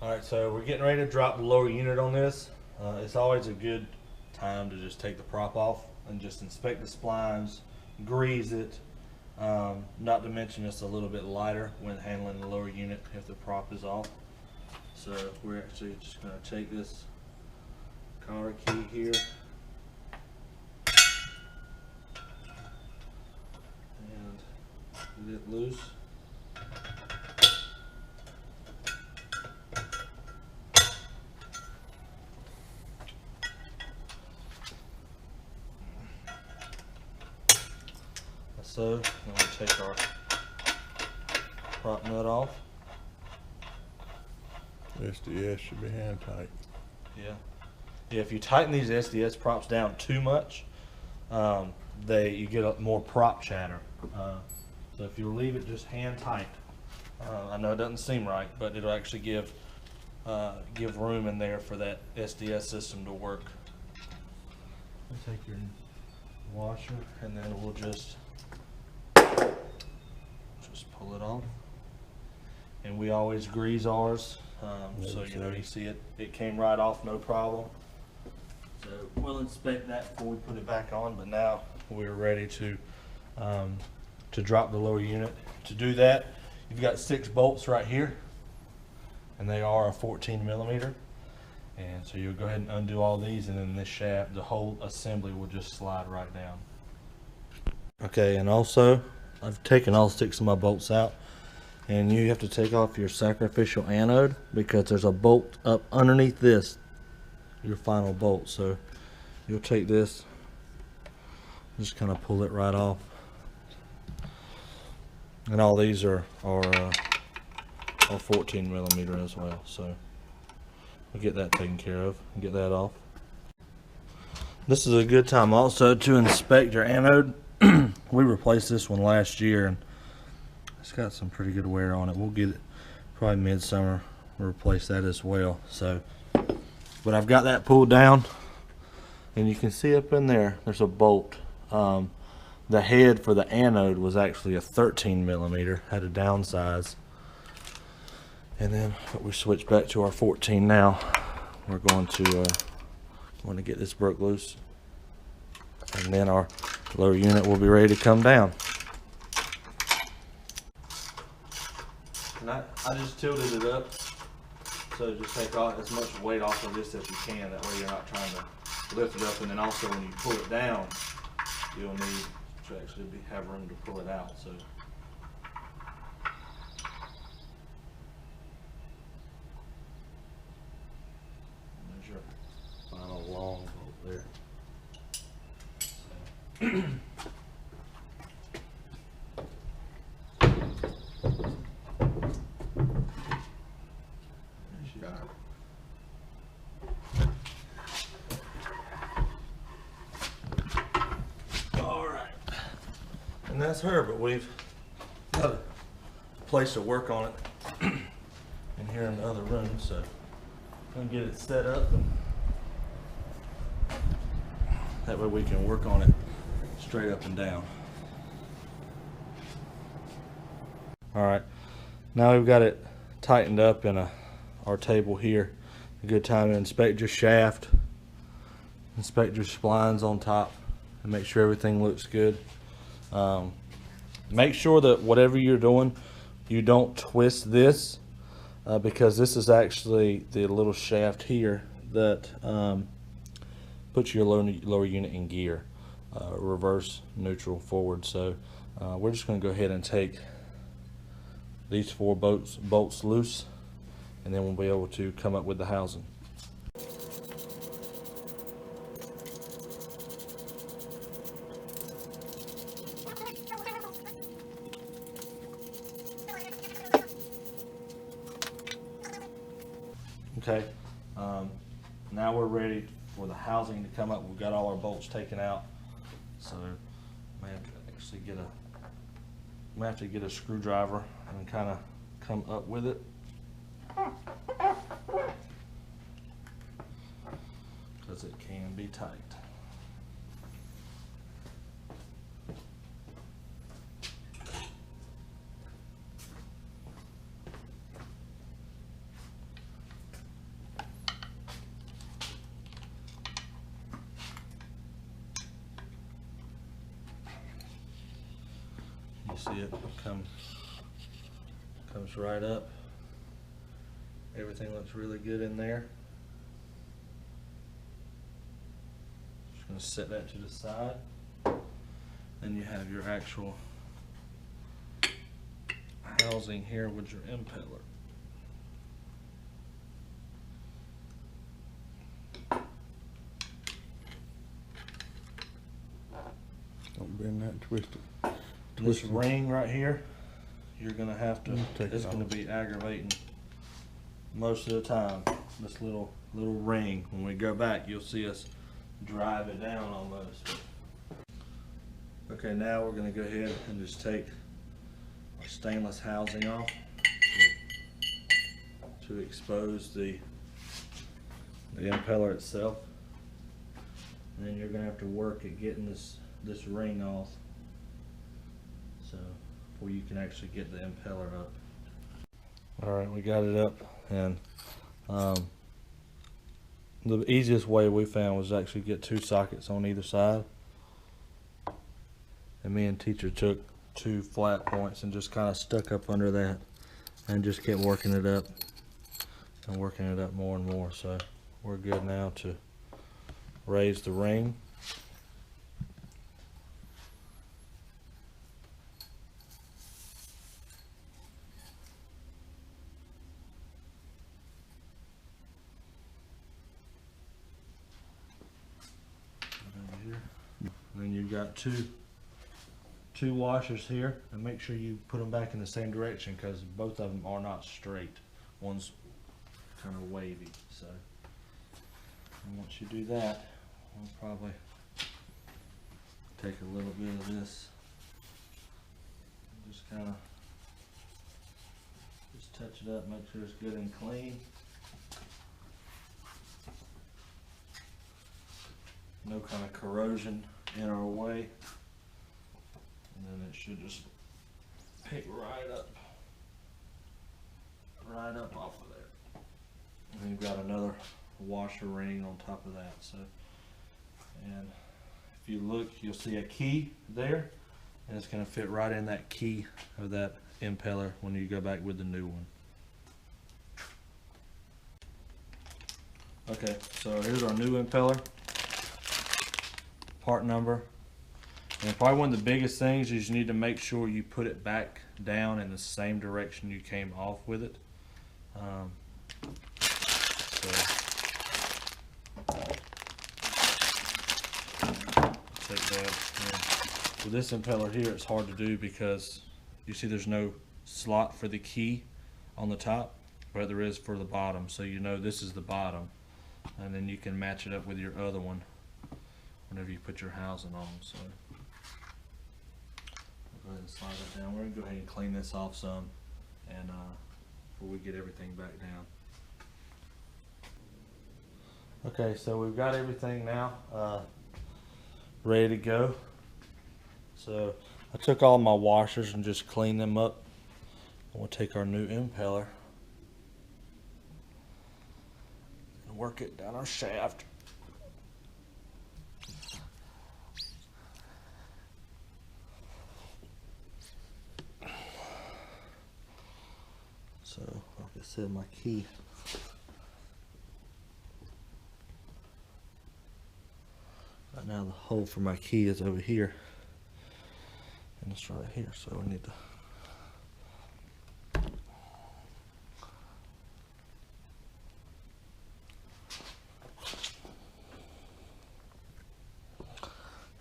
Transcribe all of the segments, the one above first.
Alright, so we're getting ready to drop the lower unit on this. It's always a good time to just take the prop off and just inspect the splines, grease it. Not to mention it's a little bit lighter when handling the lower unit if the prop is off. So we're actually just going to take this cotter key here and get it loose. So, then we take our prop nut off. SDS should be hand tight. Yeah. Yeah, if you tighten these SDS props down too much, you get more prop chatter. So if you leave it just hand tight, I know it doesn't seem right, but it'll actually give room in there for that SDS system to work. Take your washer and then we'll just pull it off. And we always grease ours, so you know, you see it came right off, no problem. So we'll inspect that before we put it back on, but now we're ready to drop the lower unit. To do that, you've got 6 bolts right here, and they are a 14 millimeter. And so you'll go ahead and undo all these, and then this shaft, the whole assembly will just slide right down. Okay, and also I've taken all 6 of my bolts out, and you have to take off your sacrificial anode because there's a bolt up underneath this, your final bolt. So you'll take this, just kind of pull it right off, and all these are 14 millimeter as well. So we'll get that taken care of and get that off. This is a good time also to inspect your anode. We replaced this one last year and it's got some pretty good wear on it. We'll get it probably midsummer. We'll replace that as well. So, but I've got that pulled down, and you can see up in there, there's a bolt. The head for the anode was actually a 13 millimeter, had a downsize. And then we switched back to our 14 now. We're going to get this broke loose, and then our lower unit will be ready to come down. And I just tilted it up, so just take off as much weight off of this as you can. That way you're not trying to lift it up, and then also when you pull it down, you'll need to actually have room to pull it out. So. There's your final long bolt there. So. And that's her, but we've got a place to work on it in here in the other room, so I'm gonna get it set up, and that way we can work on it straight up and down. Alright, now we've got it tightened up in our table here. A good time to inspect your shaft, inspect your splines on top, and make sure everything looks good. Make sure that whatever you're doing, you don't twist this, because this is actually the little shaft here that puts your lower unit in gear, reverse, neutral, forward. So we're just going to go ahead and take these 4 bolts loose, and then we'll be able to come up with the housing. Okay, now we're ready for the housing to come up. We've got all our bolts taken out, so I have to get a screwdriver and kind of come up with it, because it can be tight. see it comes right up. Everything looks really good in there. Just gonna set that to the side. Then you have your actual housing here with your impeller. Don't bend that and twist it. This Twist it. ring right here, you're gonna have to, Take it it's gonna off. be aggravating most of the time. This little ring, when we go back, you'll see us drive it down almost. Okay, now we're gonna go ahead and just take our stainless housing off to expose the impeller itself. And then you're gonna have to work at getting this ring off, so before you can actually get the impeller up. All right, we got it up, and the easiest way we found was actually get 2 sockets on either side. And me and teacher took 2 flat points and just kind of stuck up under that and just kept working it up and working it up more and more. So we're good now to raise the ring. And then you've got two washers here, and make sure you put them back in the same direction because both of them are not straight. One's kind of wavy. So and once you do that, we'll probably take a little bit of this and just kind of just touch it up, make sure it's good and clean. No kind of corrosion in our way, and then it should just pick right up off of there. And you've got another washer ring on top of that. So, and if you look, you'll see a key there, and it's going to fit right in that key of that impeller when you go back with the new one. Okay, so here's our new impeller. Part number. And probably one of the biggest things is you need to make sure you put it back down in the same direction you came off with it. Take that. And with this impeller here, it's hard to do because you see there's no slot for the key on the top, but there is for the bottom. So you know this is the bottom, and then you can match it up with your other one whenever you put your housing on. So go ahead and slide it down. We're gonna go ahead and clean this off some, and before we get everything back down. Okay, so we've got everything now ready to go. So I took all my washers and just cleaned them up. We'll take our new impeller and work it down our shaft. So, like I said, my key. Right now the hole for my key is over here. And it's right here, so we need to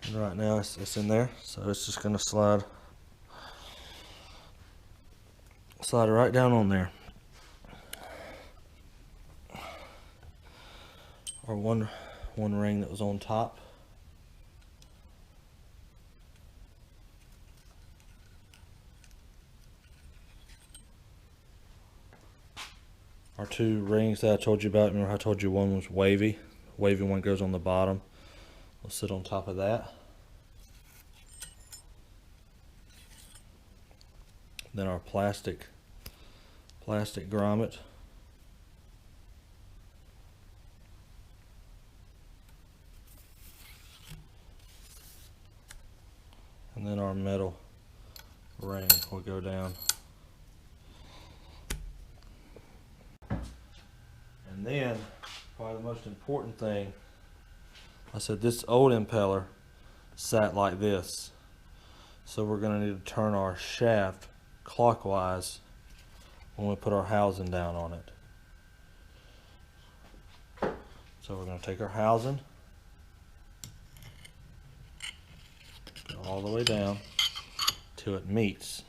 and right now it's in there, so it's just gonna slide it right down on there. Or one ring that was on top. Our 2 rings that I told you about. Remember I told you one was wavy. Wavy one goes on the bottom. We'll sit on top of that. Then our plastic grommet. And then our metal ring will go down. And then, probably the most important thing, I said this old impeller sat like this. So we're going to need to turn our shaft clockwise when we put our housing down on it. So we're going to take our housing, go all the way down till it meets.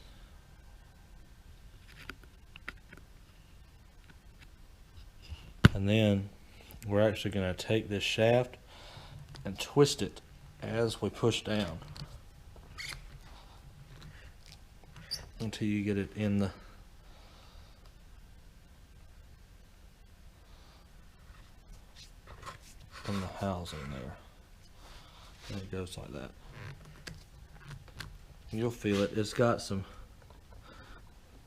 And then we're actually going to take this shaft and twist it as we push down until you get it in the housing there. And it goes like that. You'll feel it. It's got some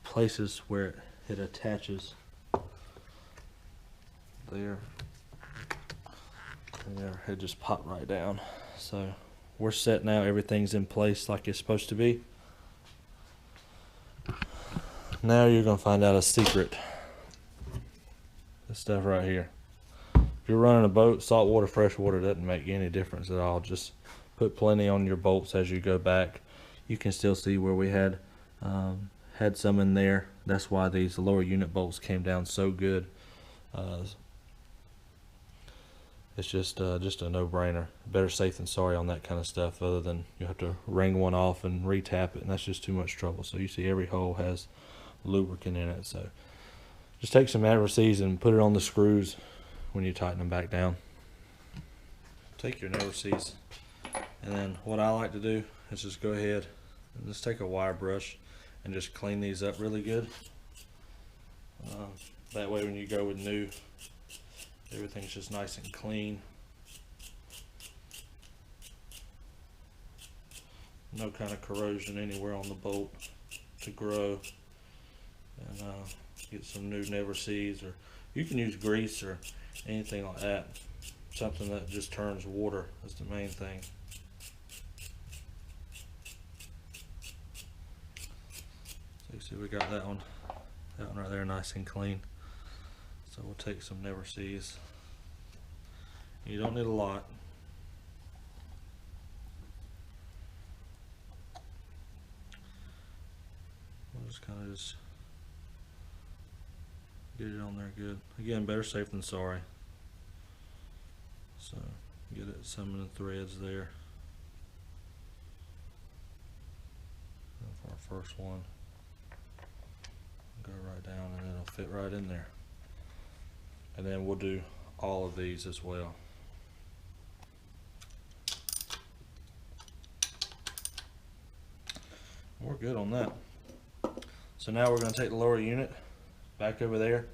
places where it attaches. There. And there, it just popped right down. So we're set now. Everything's in place like it's supposed to be. Now you're going to find out a secret. This stuff right here. If you're running a boat, salt water, fresh water doesn't make any difference at all. Just put plenty on your bolts as you go back. You can still see where we had some in there. That's why these lower unit bolts came down so good. It's just a no-brainer. Better safe than sorry on that kind of stuff, other than you have to wring one off and re-tap it, and that's just too much trouble. So you see every hole has lubricant in it. So just take some Adversies and put it on the screws when you tighten them back down. Take your Adversies, and then what I like to do is just go ahead and just take a wire brush and just clean these up really good. That way when you go with new, everything's just nice and clean. No kind of corrosion anywhere on the bolt to grow. And get some new Adversies, or you can use grease or anything like that. Something that just turns water is the main thing. So you see we got that one right there nice and clean. So we'll take some Adversies. You don't need a lot. We'll just kind of just get it on there good. Again, better safe than sorry. So get it some of the threads there. And for our first one, go right down and it'll fit right in there. And then we'll do all of these as well. We're good on that. So now we're going to take the lower unit back over there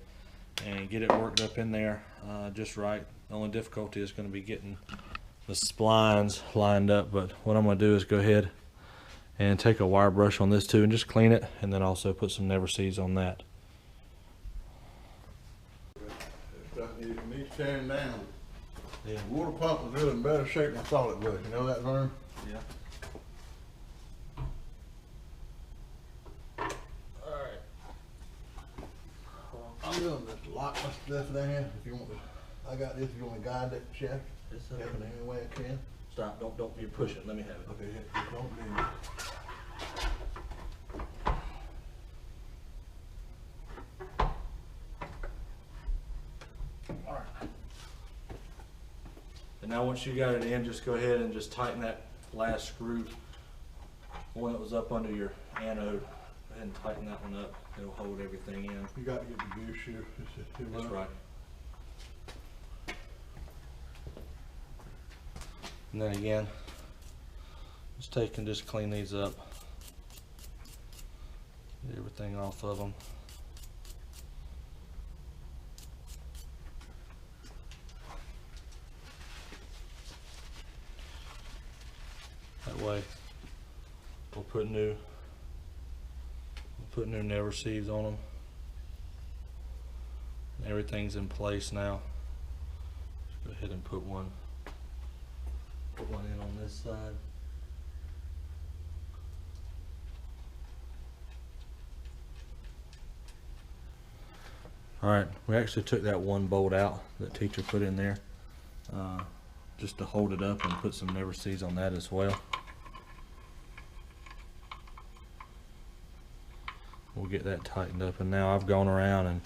and get it worked up in there just right. The only difficulty is going to be getting the splines lined up, but what I'm going to do is go ahead and take a wire brush on this too and just clean it, and then also put some Adversies on that. It needs tearing down. Yeah. The water pump was really in better shape than I thought it was. You know that, Vern? Yeah. Alright. I'm gonna just lock my stuff down here. If you want to, I got this. If you want to guide that shaft, It's help it any way I can. Stop! Don't you push it. Let me have it. Okay, don't do it. And now once you got it in, just go ahead and just tighten that last screw, one that was up under your anode. Go ahead and tighten that one up. It'll hold everything in. You got to get the gear shift. That's right. And then again, just take and just clean these up. Get everything off of them. That way, we'll put new Adversies on them. Everything's in place now. Just go ahead and put one in on this side. Alright, we actually took that one bolt out that teacher put in there just to hold it up and put some never sees on that as well. We'll get that tightened up, and now I've gone around and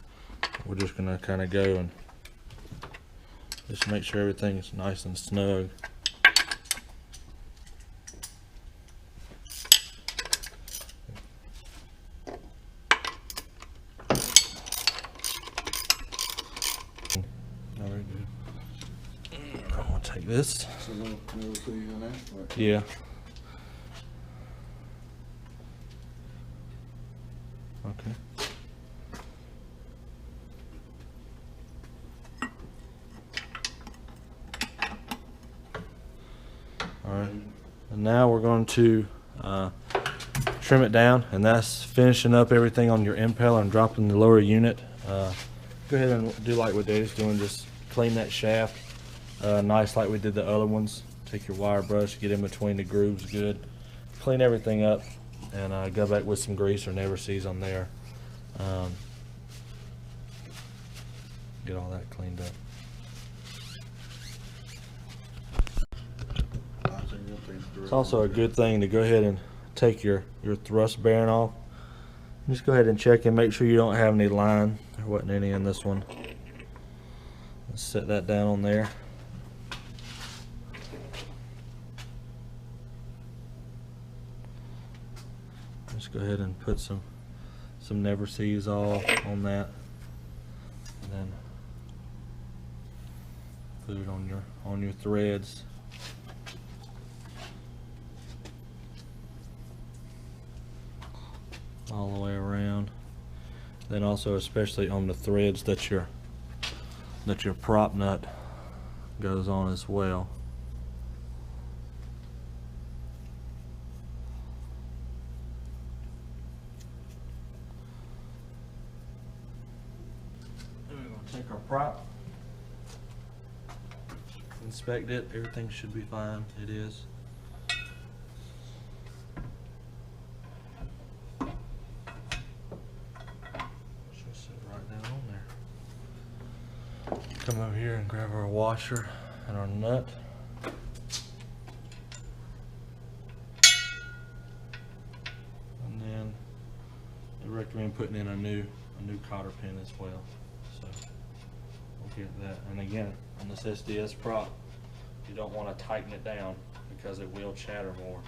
we're just going to kind of go and just make sure everything's nice and snug. Very good. I'm going to take this. So never see you in there? Right. Yeah. Okay. Alright, and now we're going to trim it down, and that's finishing up everything on your impeller and dropping the lower unit. Go ahead and do like what Dave's doing, just clean that shaft nice like we did the other ones. Take your wire brush, get in between the grooves good, clean everything up, and go back with some grease or never sees on there. Get all that cleaned up. It's also a good thing to go ahead and take your thrust bearing off. Just go ahead and check and make sure you don't have any line. There wasn't any in this one. Let's set that down on there. Just go ahead and put some never sees all on that, and then put it on your threads. All the way around. Then also especially on the threads that your prop nut goes on as well. Then we're going to take our prop, inspect it. Everything should be fine. It is. Come over here and grab our washer and our nut. And then I recommend putting in a new cotter pin as well. So we'll get that. And again, on this SDS prop, you don't want to tighten it down because it will chatter more.